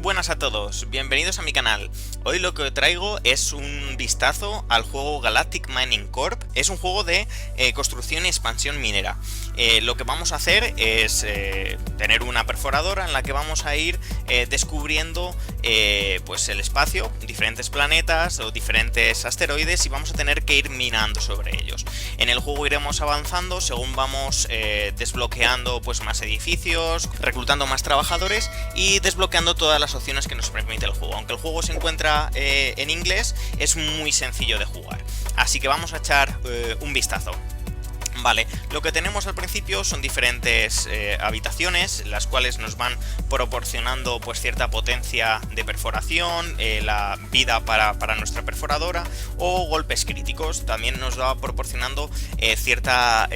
buenas a todos, bienvenidos a mi canal. Hoy lo que traigo es un vistazo al juego Galactic Mining Corp. Es un juego de construcción y expansión minera. Lo que vamos a hacer es tener una perforadora en la que vamos a ir descubriendo pues el espacio, diferentes planetas o diferentes asteroides, y vamos a tener que ir minando sobre ellos. En el juego iremos avanzando según vamos desbloqueando pues más edificios, reclutando más trabajadores y desbloqueando todas las opciones que nos permite el juego. Aunque el juego se encuentra en inglés, es muy sencillo de jugar. Así que vamos a echar un vistazo. Vale, lo que tenemos al principio son diferentes habitaciones, las cuales nos van proporcionando pues cierta potencia de perforación, la vida para nuestra perforadora o golpes críticos. También nos va proporcionando cierta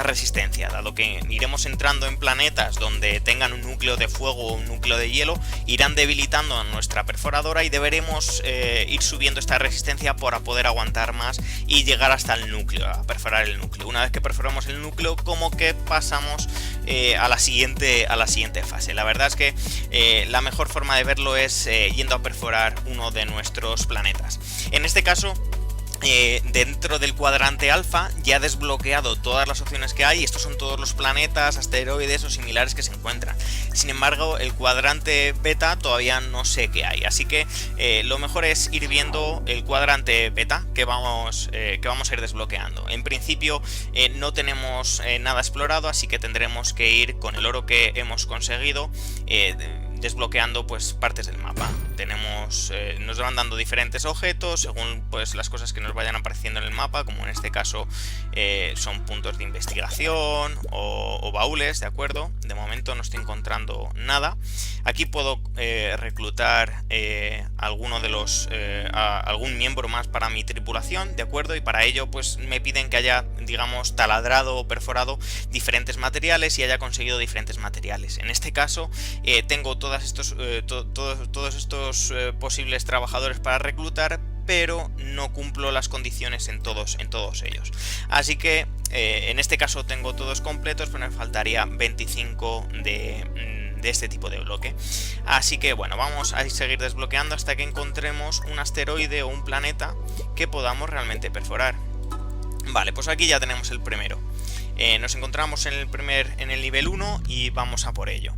resistencia, dado que iremos entrando en planetas donde tengan un núcleo de fuego o un núcleo de hielo, irán debilitando a nuestra perforadora y deberemos ir subiendo esta resistencia para poder aguantar más y llegar hasta el núcleo, a perforar el núcleo. Una vez que perforamos el núcleo, como que pasamos a la siguiente fase. La verdad es que la mejor forma de verlo es yendo a perforar uno de nuestros planetas. En este caso, dentro del cuadrante alfa ya he desbloqueado todas las opciones que hay. Estos son todos los planetas, asteroides o similares que se encuentran. Sin embargo, el cuadrante beta todavía no sé qué hay, así que lo mejor es ir viendo el cuadrante beta que vamos a ir desbloqueando. En principio no tenemos nada explorado, así que tendremos que ir con el oro que hemos conseguido desbloqueando pues partes del mapa. Nos van dando diferentes objetos según pues las cosas que nos vayan apareciendo en el mapa, como en este caso son puntos de investigación o baúles, ¿de acuerdo? De momento no estoy encontrando nada. Aquí puedo reclutar algún miembro más para mi tripulación, ¿de acuerdo? Y para ello pues me piden que haya, digamos, taladrado o perforado diferentes materiales y haya conseguido diferentes materiales. En este caso tengo todos estos posibles trabajadores para reclutar, pero no cumplo las condiciones en todos ellos. Así que en este caso tengo todos completos, pero me faltaría 25 de este tipo de bloque. Así que bueno, vamos a seguir desbloqueando hasta que encontremos un asteroide o un planeta que podamos realmente perforar. Vale, pues aquí ya tenemos el primero. Nos encontramos en el nivel 1 y vamos a por ello.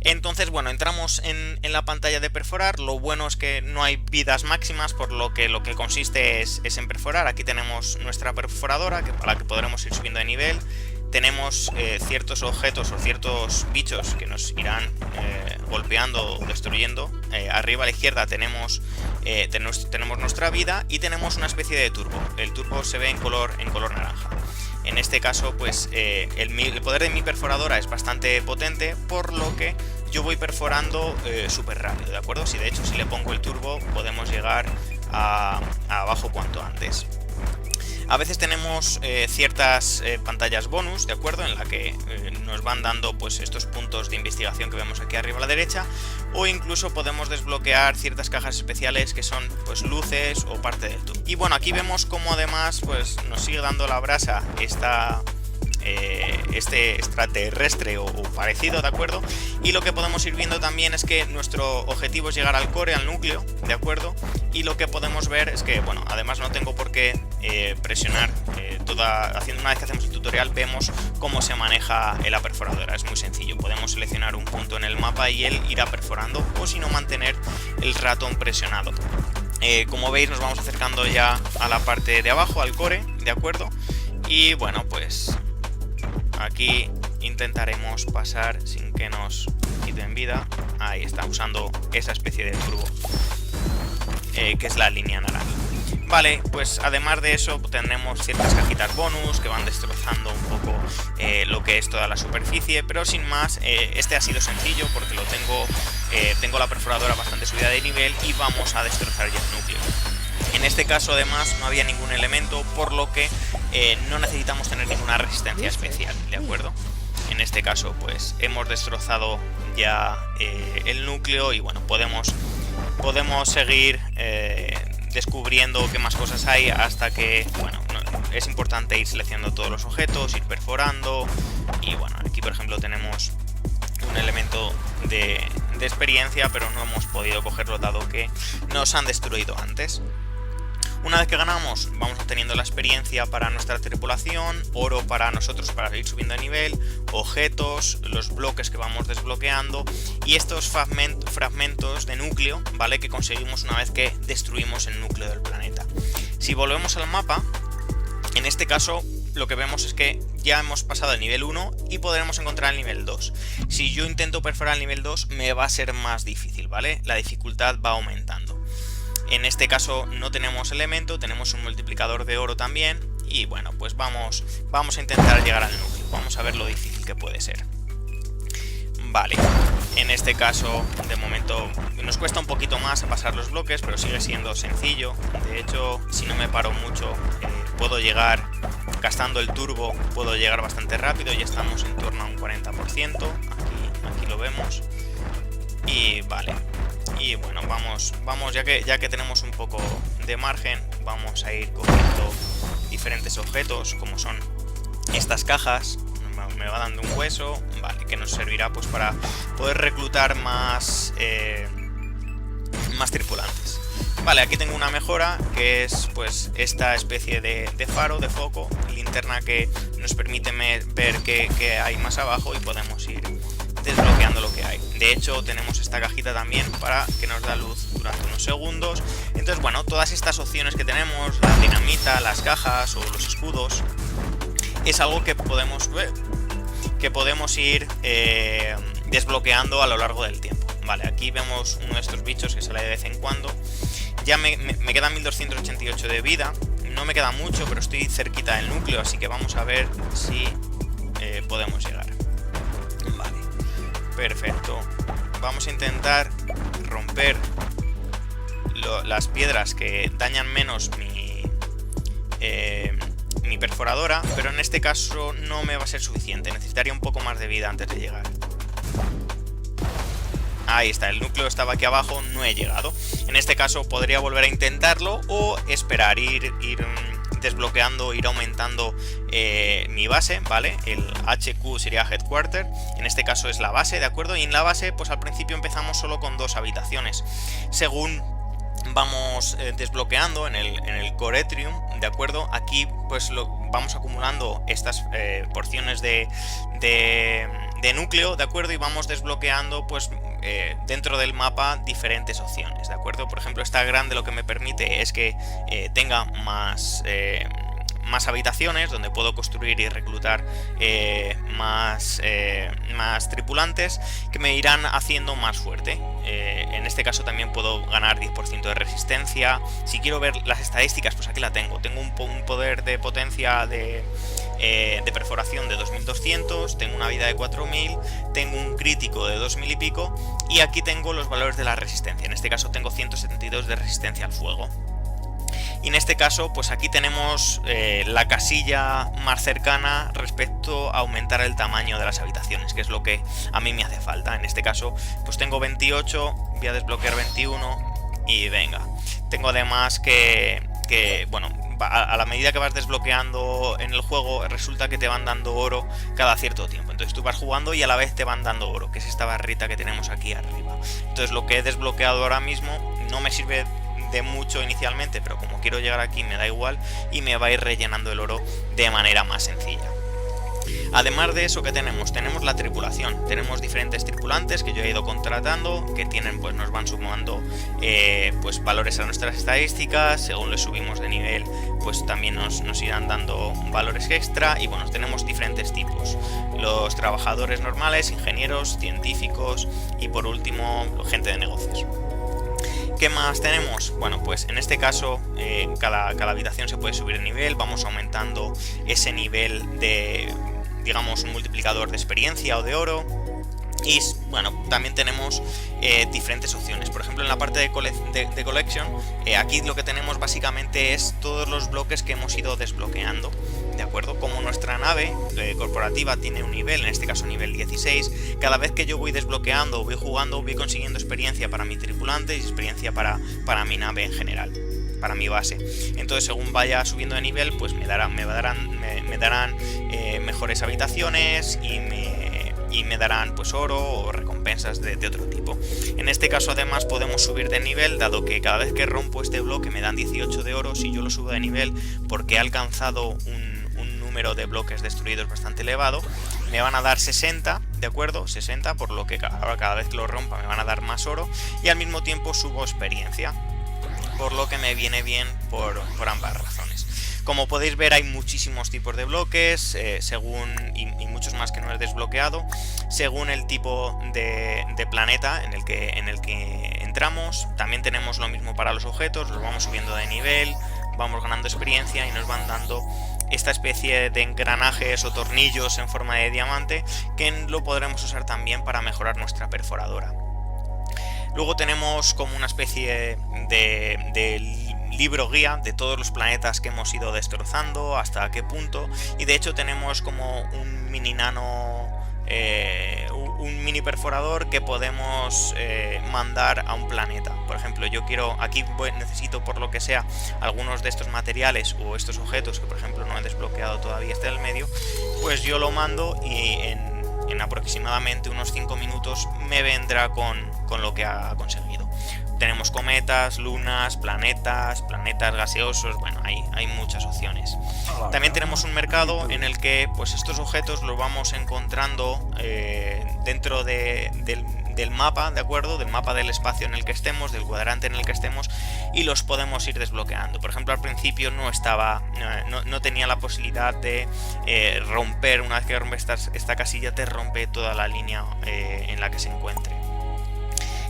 Entonces, bueno, entramos en la pantalla de perforar. Lo bueno es que no hay vidas máximas, por lo que consiste es en perforar. Aquí tenemos nuestra perforadora, a la que podremos ir subiendo de nivel. Tenemos ciertos objetos o ciertos bichos que nos irán golpeando o destruyendo. Arriba a la izquierda tenemos nuestra vida y tenemos una especie de turbo. El turbo se ve en color naranja. En este caso, pues el poder de mi perforadora es bastante potente, por lo que yo voy perforando súper rápido, ¿de acuerdo? De hecho, si le pongo el turbo, podemos llegar a abajo cuanto antes. A veces tenemos ciertas pantallas bonus, ¿de acuerdo? En la que nos van dando pues estos puntos de investigación que vemos aquí arriba a la derecha, o incluso podemos desbloquear ciertas cajas especiales que son pues luces o parte del tour. Y bueno, aquí vemos como además pues nos sigue dando la brasa este extraterrestre o parecido, ¿de acuerdo? Y lo que podemos ir viendo también es que nuestro objetivo es llegar al core, al núcleo, ¿de acuerdo? Y lo que podemos ver es que, bueno, además no tengo por qué presionar una vez que hacemos el tutorial vemos cómo se maneja la perforadora. Es muy sencillo, podemos seleccionar un punto en el mapa y él irá perforando, o si no, mantener el ratón presionado. Como veis, nos vamos acercando ya a la parte de abajo, al core, ¿de acuerdo? Y bueno, pues aquí intentaremos pasar sin que nos quiten vida. Ahí está, usando esa especie de turbo, que es la línea naranja. Vale, pues además de eso tenemos ciertas cajitas bonus que van destrozando un poco lo que es toda la superficie, pero sin más, este ha sido sencillo porque tengo la perforadora bastante subida de nivel y vamos a destrozar ya el núcleo. En este caso además no había ningún elemento, por lo que no necesitamos tener ninguna resistencia especial, ¿de acuerdo? En este caso pues hemos destrozado ya el núcleo y bueno, podemos seguir descubriendo qué más cosas hay hasta que, bueno, es importante ir seleccionando todos los objetos, ir perforando. Y bueno, aquí por ejemplo tenemos un elemento de de experiencia, pero no hemos podido cogerlo dado que nos han destruido antes. Una vez que ganamos, vamos obteniendo la experiencia para nuestra tripulación, oro para nosotros para ir subiendo de nivel, objetos, los bloques que vamos desbloqueando y estos fragmentos de núcleo, ¿vale? Que conseguimos una vez que destruimos el núcleo del planeta. Si volvemos al mapa, en este caso lo que vemos es que ya hemos pasado el nivel 1 y podremos encontrar el nivel 2. Si yo intento perforar el nivel 2 me va a ser más difícil, ¿vale? La dificultad va aumentando. En este caso no tenemos elemento, tenemos un multiplicador de oro también y bueno, pues vamos a intentar llegar al núcleo, vamos a ver lo difícil que puede ser. Vale, en este caso de momento nos cuesta un poquito más pasar los bloques, pero sigue siendo sencillo. De hecho, si no me paro mucho, puedo llegar, gastando el turbo, puedo llegar bastante rápido, ya estamos en torno a un 40%, aquí lo vemos. Y vale. Y bueno, vamos ya que tenemos un poco de margen, vamos a ir cogiendo diferentes objetos, como son estas cajas. Me va dando un hueso, vale, que nos servirá pues para poder reclutar más tripulantes. Vale, aquí tengo una mejora, que es pues esta especie de faro, de foco, linterna que nos permite ver qué hay más abajo y podemos ir desbloqueando lo que hay. De hecho, tenemos esta cajita también para que nos da luz durante unos segundos. Entonces, bueno, todas estas opciones que tenemos, la dinamita, las cajas o los escudos, es algo que podemos ir desbloqueando a lo largo del tiempo. Vale, aquí vemos uno de estos bichos que sale de vez en cuando. Ya me queda 1288 de vida. No me queda mucho, pero estoy cerquita del núcleo, así que vamos a ver si podemos llegar. Vale, perfecto. Vamos a intentar romper las piedras que dañan menos mi perforadora, pero en este caso no me va a ser suficiente. Necesitaría un poco más de vida antes de llegar. Ahí está, el núcleo estaba aquí abajo, no he llegado. En este caso podría volver a intentarlo o esperar, ir desbloqueando, ir aumentando mi base, ¿vale? El HQ sería Headquarter, en este caso es la base, ¿de acuerdo? Y en la base, pues al principio empezamos solo con 2 habitaciones. Según vamos desbloqueando en el Core Etrium, ¿de acuerdo? Aquí pues vamos acumulando estas porciones de núcleo, ¿de acuerdo? Y vamos desbloqueando pues dentro del mapa diferentes opciones, ¿de acuerdo? Por ejemplo, esta grande lo que me permite es que tenga más habitaciones donde puedo construir y reclutar más tripulantes que me irán haciendo más fuerte. En este caso también puedo ganar 10% de resistencia. Si quiero ver las estadísticas, pues aquí la tengo. Tengo un poder de potencia de perforación de 2200, tengo una vida de 4000, tengo un crítico de 2000 y pico, y aquí tengo los valores de la resistencia. En este caso tengo 172 de resistencia al fuego. Y en este caso, pues aquí tenemos la casilla más cercana respecto a aumentar el tamaño de las habitaciones, que es lo que a mí me hace falta. En este caso, pues tengo 28, voy a desbloquear 21 y venga. Tengo además que bueno, a la medida que vas desbloqueando en el juego, resulta que te van dando oro cada cierto tiempo. Entonces tú vas jugando y a la vez te van dando oro, que es esta barrita que tenemos aquí arriba. Entonces lo que he desbloqueado ahora mismo no me sirve de mucho inicialmente, pero como quiero llegar aquí me da igual y me va a ir rellenando el oro de manera más sencilla. Además de eso, ¿qué tenemos? Tenemos la tripulación, tenemos diferentes tripulantes que yo he ido contratando, que tienen, pues nos van sumando pues valores a nuestras estadísticas. Según les subimos de nivel, pues también nos irán dando valores extra. Y bueno, tenemos diferentes tipos: los trabajadores normales, ingenieros, científicos y por último gente de negocios. ¿Qué más tenemos? Bueno, pues en este caso cada habitación se puede subir de nivel, vamos aumentando ese nivel de, digamos, un multiplicador de experiencia o de oro. Y bueno, también tenemos diferentes opciones. Por ejemplo, en la parte de Collection, aquí lo que tenemos básicamente es todos los bloques que hemos ido desbloqueando, ¿de acuerdo? Como nuestra nave corporativa tiene un nivel, en este caso nivel 16, cada vez que yo voy desbloqueando, voy jugando, voy consiguiendo experiencia para mi tripulante y experiencia para mi nave en general, para mi base. Entonces, según vaya subiendo de nivel, pues me darán mejores habitaciones y y me darán pues oro o recompensas de otro tipo. En este caso además podemos subir de nivel, dado que cada vez que rompo este bloque me dan 18 de oro. Si yo lo subo de nivel porque he alcanzado un número de bloques destruidos bastante elevado, me van a dar 60, ¿de acuerdo? 60, por lo que cada vez que lo rompa me van a dar más oro, y al mismo tiempo subo experiencia, por lo que me viene bien por ambas razones. Como podéis ver, hay muchísimos tipos de bloques, y muchos más que no he desbloqueado, según el tipo de planeta en el que entramos. También tenemos lo mismo para los objetos, los vamos subiendo de nivel, vamos ganando experiencia y nos van dando esta especie de engranajes o tornillos en forma de diamante, que lo podremos usar también para mejorar nuestra perforadora. Luego tenemos como una especie de libro guía de todos los planetas que hemos ido destrozando, hasta qué punto, y de hecho tenemos como un mini nano, un mini perforador que podemos mandar a un planeta. Por ejemplo, yo quiero, aquí necesito por lo que sea algunos de estos materiales o estos objetos que por ejemplo no he desbloqueado todavía, este del medio, pues yo lo mando y en aproximadamente unos 5 minutos me vendrá con lo que ha conseguido. Tenemos cometas, lunas, planetas gaseosos, bueno, hay muchas opciones. También tenemos un mercado en el que pues estos objetos los vamos encontrando dentro del mapa, ¿de acuerdo? Del mapa del espacio en el que estemos, del cuadrante en el que estemos, y los podemos ir desbloqueando. Por ejemplo, al principio no tenía la posibilidad de romper. Una vez que rompes esta casilla, te rompe toda la línea en la que se encuentre.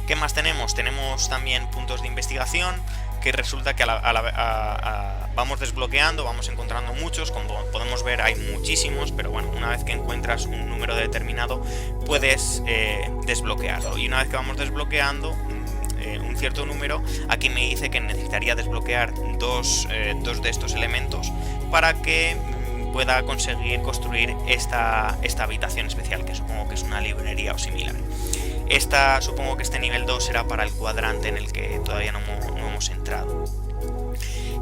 ¿Qué más tenemos? Tenemos también puntos de investigación, que resulta que vamos desbloqueando, vamos encontrando muchos. Como podemos ver, hay muchísimos, pero bueno, una vez que encuentras un número determinado puedes desbloquearlo, y una vez que vamos desbloqueando un cierto número, aquí me dice que necesitaría desbloquear dos de estos elementos para que pueda conseguir construir esta habitación especial, que supongo que es una librería o similar. Supongo que este nivel 2 será para el cuadrante en el que todavía no hemos entrado.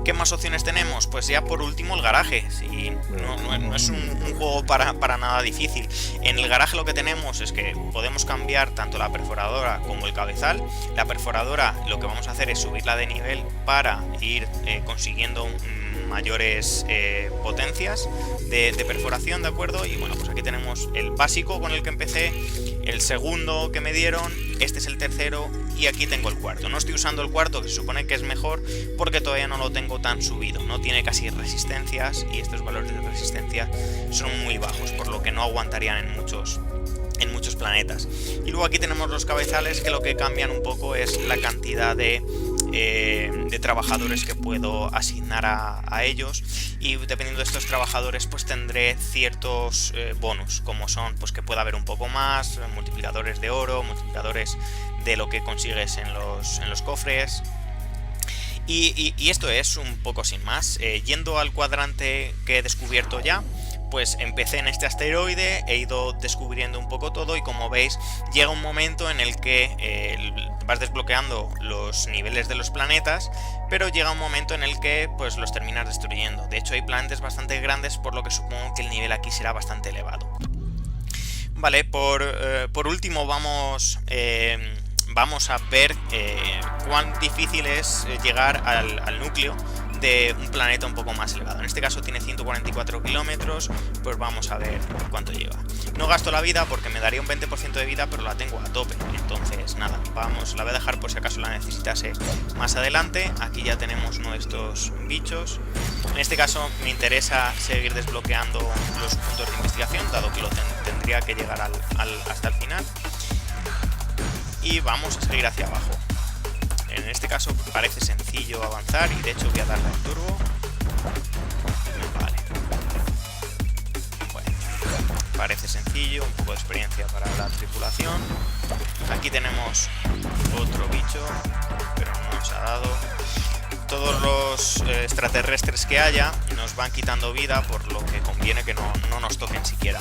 ¿Qué más opciones tenemos? Pues ya por último el garaje. Sí, no es un juego para nada difícil. En el garaje lo que tenemos es que podemos cambiar tanto la perforadora como el cabezal. La perforadora lo que vamos a hacer es subirla de nivel para ir consiguiendo mayores potencias de perforación, ¿de acuerdo? Y bueno, pues aquí tenemos el básico con el que empecé, el segundo que me dieron, este es el tercero, y aquí tengo el cuarto. No estoy usando el cuarto, que se supone que es mejor, porque todavía no lo tengo tan subido, no tiene casi resistencias, y estos valores de resistencia son muy bajos, por lo que no aguantarían en muchos planetas. Y luego aquí tenemos los cabezales, que lo que cambian un poco es la cantidad de trabajadores que puedo asignar a ellos, y dependiendo de estos trabajadores pues tendré ciertos bonus, como son pues que pueda haber un poco más, multiplicadores de oro, multiplicadores de lo que consigues en los cofres. Y esto es un poco sin más. Yendo al cuadrante que he descubierto ya, pues empecé en este asteroide, he ido descubriendo un poco todo, y como veis llega un momento en el que vas desbloqueando los niveles de los planetas, pero llega un momento en el que pues los terminas destruyendo. De hecho hay planetas bastante grandes, por lo que supongo que el nivel aquí será bastante elevado. Vale, por último vamos a ver cuán difícil es llegar al núcleo de un planeta un poco más elevado. En este caso tiene 144 kilómetros, pues vamos a ver cuánto lleva. No gasto la vida porque me daría un 20% de vida, pero la tengo a tope, entonces nada, la voy a dejar por si acaso la necesitase más adelante. Aquí ya tenemos uno de estos bichos. En este caso me interesa seguir desbloqueando los puntos de investigación, dado que lo tendría que llegar hasta el final. Y vamos a seguir hacia abajo. En este caso parece sencillo avanzar, y de hecho voy a darle al turbo. Vale. Bueno, parece sencillo, un poco de experiencia para la tripulación. Aquí tenemos otro bicho, pero no nos ha dado. Todos los extraterrestres que haya nos van quitando vida, por lo que conviene que no nos toquen siquiera,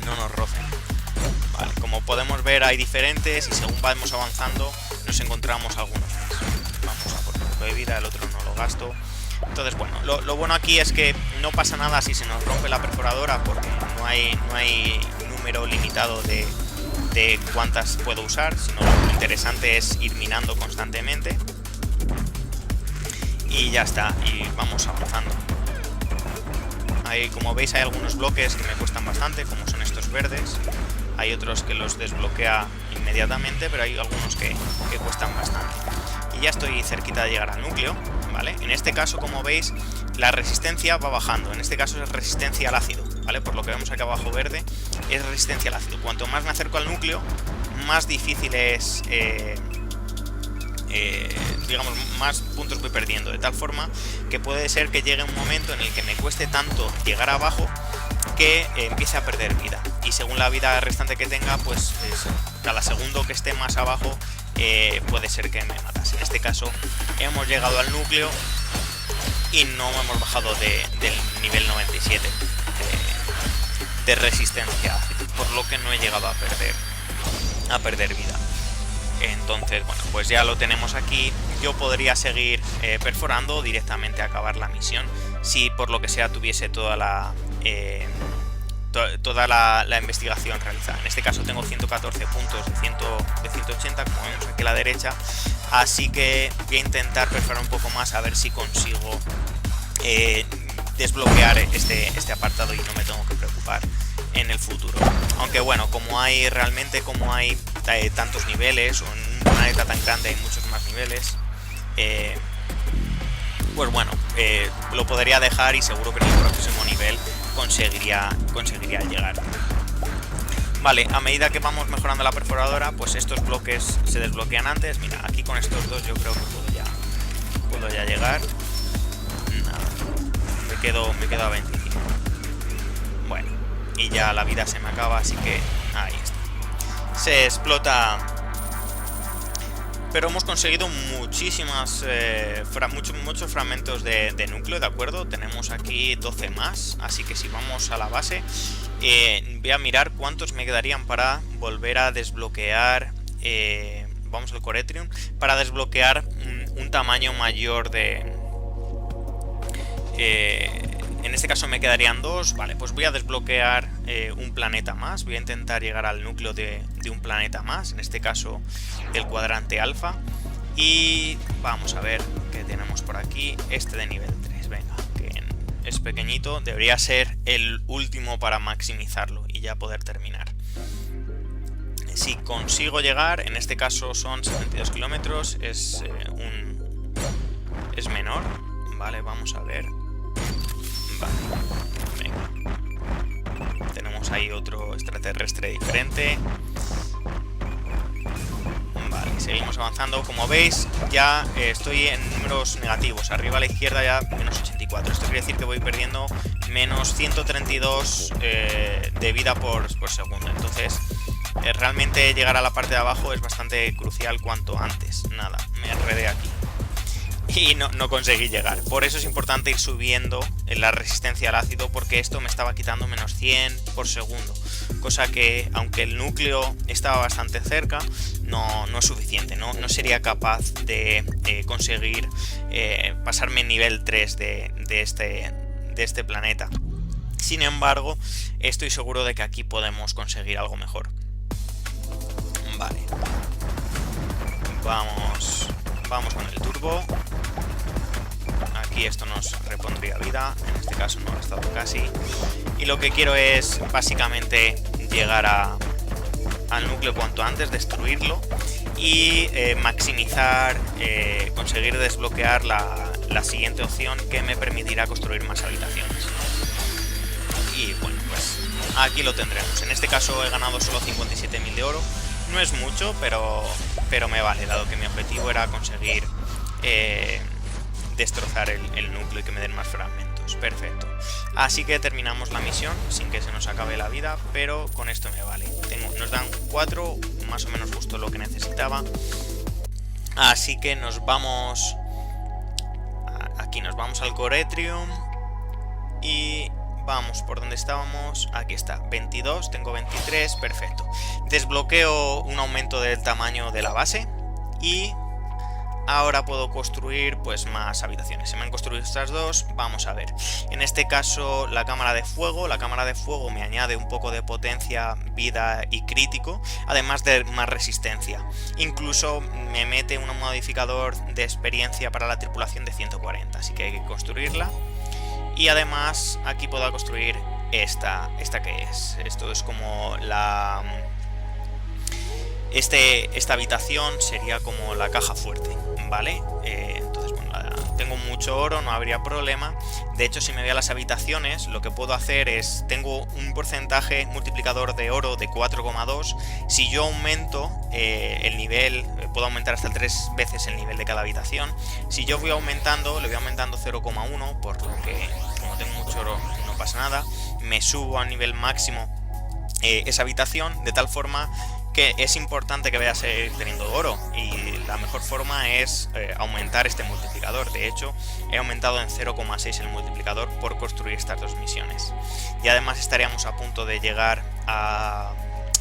no nos rocen. Vale, como podemos ver hay diferentes, y según vamos avanzando nos encontramos algunos más. Vamos a por un poco de vida, el otro no lo gasto. Entonces bueno, lo bueno aquí es que no pasa nada si se nos rompe la perforadora, porque no hay número límite limitado de cuántas puedo usar, sino lo interesante es ir minando constantemente. Y ya está, y vamos avanzando. Ahí, como veis, hay algunos bloques que me cuestan bastante, como son estos verdes. Hay otros que los desbloquea inmediatamente, pero hay algunos que cuestan bastante. Y ya estoy cerquita de llegar al núcleo, ¿vale? En este caso, como veis, la resistencia va bajando. En este caso es resistencia al ácido, ¿vale? Por lo que vemos acá abajo verde, es resistencia al ácido. Cuanto más me acerco al núcleo, más difícil es... digamos, más puntos voy perdiendo, de tal forma que puede ser que llegue un momento en el que me cueste tanto llegar abajo que empiece a perder vida, y según la vida restante que tenga, pues cada segundo que esté más abajo puede ser que me matase. En este caso hemos llegado al núcleo y no hemos bajado del nivel 97 de resistencia, por lo que no he llegado a perder vida. Entonces, bueno, pues ya lo tenemos aquí. Yo podría seguir perforando o directamente acabar la misión si por lo que sea tuviese toda la investigación realizada. En este caso tengo 114 puntos de 180, como vemos aquí a la derecha, así que voy a intentar perforar un poco más a ver si consigo desbloquear este apartado y no me tengo que preocupar en el futuro. Aunque bueno, como hay tantos niveles, o en un planeta tan grande hay muchos más niveles, pues bueno, lo podría dejar y seguro que en el próximo nivel conseguiría llegar. Vale, a medida que vamos mejorando la perforadora, pues estos bloques se desbloquean antes. Mira, aquí con estos dos yo creo que puedo ya llegar. Nada, me quedo a 25. Bueno, y ya la vida se me acaba, así que ahí está. Se explota. Pero hemos conseguido muchísimas muchos fragmentos de núcleo, ¿de acuerdo? Tenemos aquí 12 más, así que si vamos a la base, voy a mirar cuántos me quedarían para volver a desbloquear. Vamos al Coretrium, para desbloquear un tamaño mayor de... en este caso me quedarían 2, vale, pues voy a desbloquear un planeta más, voy a intentar llegar al núcleo de un planeta más, en este caso el cuadrante alfa, y vamos a ver qué tenemos por aquí, este de nivel 3, venga, que es pequeñito, debería ser el último para maximizarlo y ya poder terminar. Si consigo llegar, en este caso son 72 kilómetros, es menor, vale, vamos a ver. Vale, venga. Tenemos ahí otro extraterrestre diferente. Vale, seguimos avanzando. Como veis, ya estoy en números negativos. Arriba a la izquierda ya menos 84. Esto quiere decir que voy perdiendo menos 132 de vida por segundo. Entonces, realmente llegar a la parte de abajo es bastante crucial cuanto antes. Nada, me enredé aquí y no conseguí llegar. Por eso es importante ir subiendo la resistencia al ácido, porque esto me estaba quitando menos 100 por segundo, cosa que, aunque el núcleo estaba bastante cerca, no es suficiente, no sería capaz de conseguir pasarme nivel 3 de este planeta. Sin embargo, estoy seguro de que aquí podemos conseguir algo mejor. Vale, vamos con el turbo. Aquí esto nos repondría vida, en este caso no ha estado casi. Y lo que quiero es básicamente llegar al núcleo cuanto antes, destruirlo y maximizar, conseguir desbloquear la siguiente opción, que me permitirá construir más habitaciones. Y bueno, pues aquí lo tendremos. En este caso he ganado solo 57.000 de oro. No es mucho, pero me vale, dado que mi objetivo era conseguir destrozar el núcleo y que me den más fragmentos. Perfecto. Así que terminamos la misión sin que se nos acabe la vida, pero con esto me vale. Nos dan 4, más o menos justo lo que necesitaba. Así que nos vamos... Aquí nos vamos al Coretrium y... vamos por donde estábamos, aquí está, 22, tengo 23, perfecto. Desbloqueo un aumento del tamaño de la base y ahora puedo construir pues más habitaciones. Se me han construido estas dos, vamos a ver. En este caso la cámara de fuego me añade un poco de potencia, vida y crítico, además de más resistencia. Incluso me mete un modificador de experiencia para la tripulación de 140, así que hay que construirla. Y además aquí puedo construir esta que es. Esto es como la... Esta habitación sería como la caja fuerte, ¿vale? Entonces, bueno, tengo mucho oro, no habría problema. De hecho, si me voy a las habitaciones, lo que puedo hacer es... Tengo un porcentaje multiplicador de oro de 4,2. Si yo aumento el nivel, puedo aumentar hasta 3 veces el nivel de cada habitación. Si yo voy aumentando, le voy aumentando 0,1, por lo que, como tengo mucho oro, no pasa nada. Me subo a nivel máximo esa habitación, de tal forma que es importante que vaya a seguir teniendo oro, y la mejor forma es aumentar este multiplicador. De hecho, he aumentado en 0,6 el multiplicador por construir estas dos misiones. Y además estaríamos a punto de llegar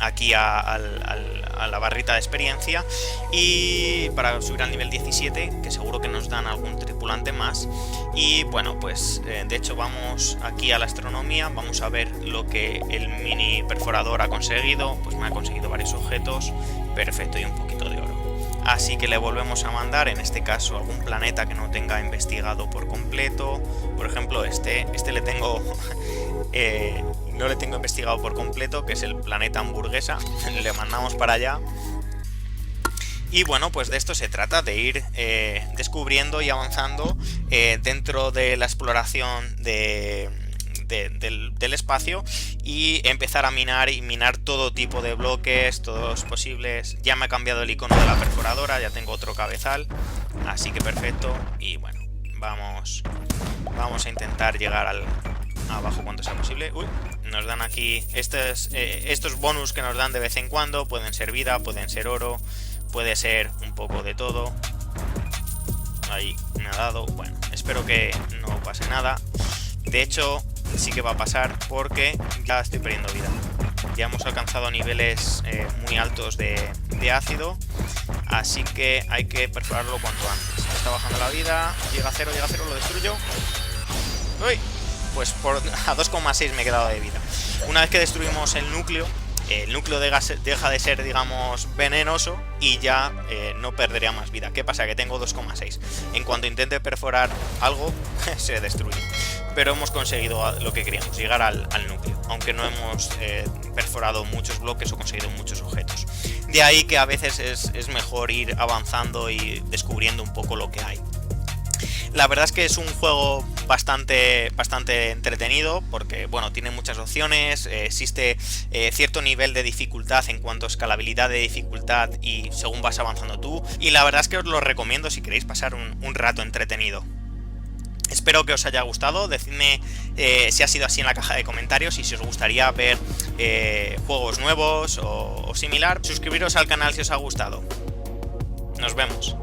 aquí a la barrita de experiencia, y para subir al nivel 17, que seguro que nos dan algún tripulante más. Y bueno, pues de hecho vamos aquí a la astronomía, vamos a ver lo que el mini perforador ha conseguido. Pues me ha conseguido varios objetos, perfecto, y un poquito de oro. Así que le volvemos a mandar, en este caso, algún planeta que no tenga investigado por completo. Por ejemplo, este le tengo... no le tengo investigado por completo, que es el planeta Hamburguesa. Le mandamos para allá. Y bueno, pues de esto se trata, de ir descubriendo y avanzando dentro de la exploración del espacio, y empezar a minar todo tipo de bloques, todos posibles. Ya me ha cambiado el icono de la perforadora, ya tengo otro cabezal, así que perfecto. Y bueno, vamos a intentar llegar abajo cuanto sea posible. Uy, nos dan aquí estos bonus que nos dan de vez en cuando. Pueden ser vida, pueden ser oro, puede ser un poco de todo. Ahí me ha dado. Bueno, espero que no pase nada. De hecho, sí que va a pasar, porque ya estoy perdiendo vida. Ya hemos alcanzado niveles muy altos de ácido, así que hay que perforarlo cuanto antes. Está bajando la vida, llega a cero, lo destruyo. ¡Uy! Pues a 2,6 me he quedado de vida. Una vez que destruimos el núcleo deja de ser, digamos, venenoso, y ya no perdería más vida. ¿Qué pasa? Que tengo 2,6. En cuanto intente perforar algo, se destruye. Pero hemos conseguido lo que queríamos, llegar al núcleo, aunque no hemos perforado muchos bloques o conseguido muchos objetos. De ahí que a veces es mejor ir avanzando y descubriendo un poco lo que hay. La verdad es que es un juego bastante entretenido, porque bueno, tiene muchas opciones, existe cierto nivel de dificultad en cuanto a escalabilidad de dificultad, y según vas avanzando tú, y la verdad es que os lo recomiendo si queréis pasar un rato entretenido. Espero que os haya gustado, decidme si ha sido así en la caja de comentarios, y si os gustaría ver juegos nuevos o similar. Suscribiros al canal si os ha gustado. Nos vemos.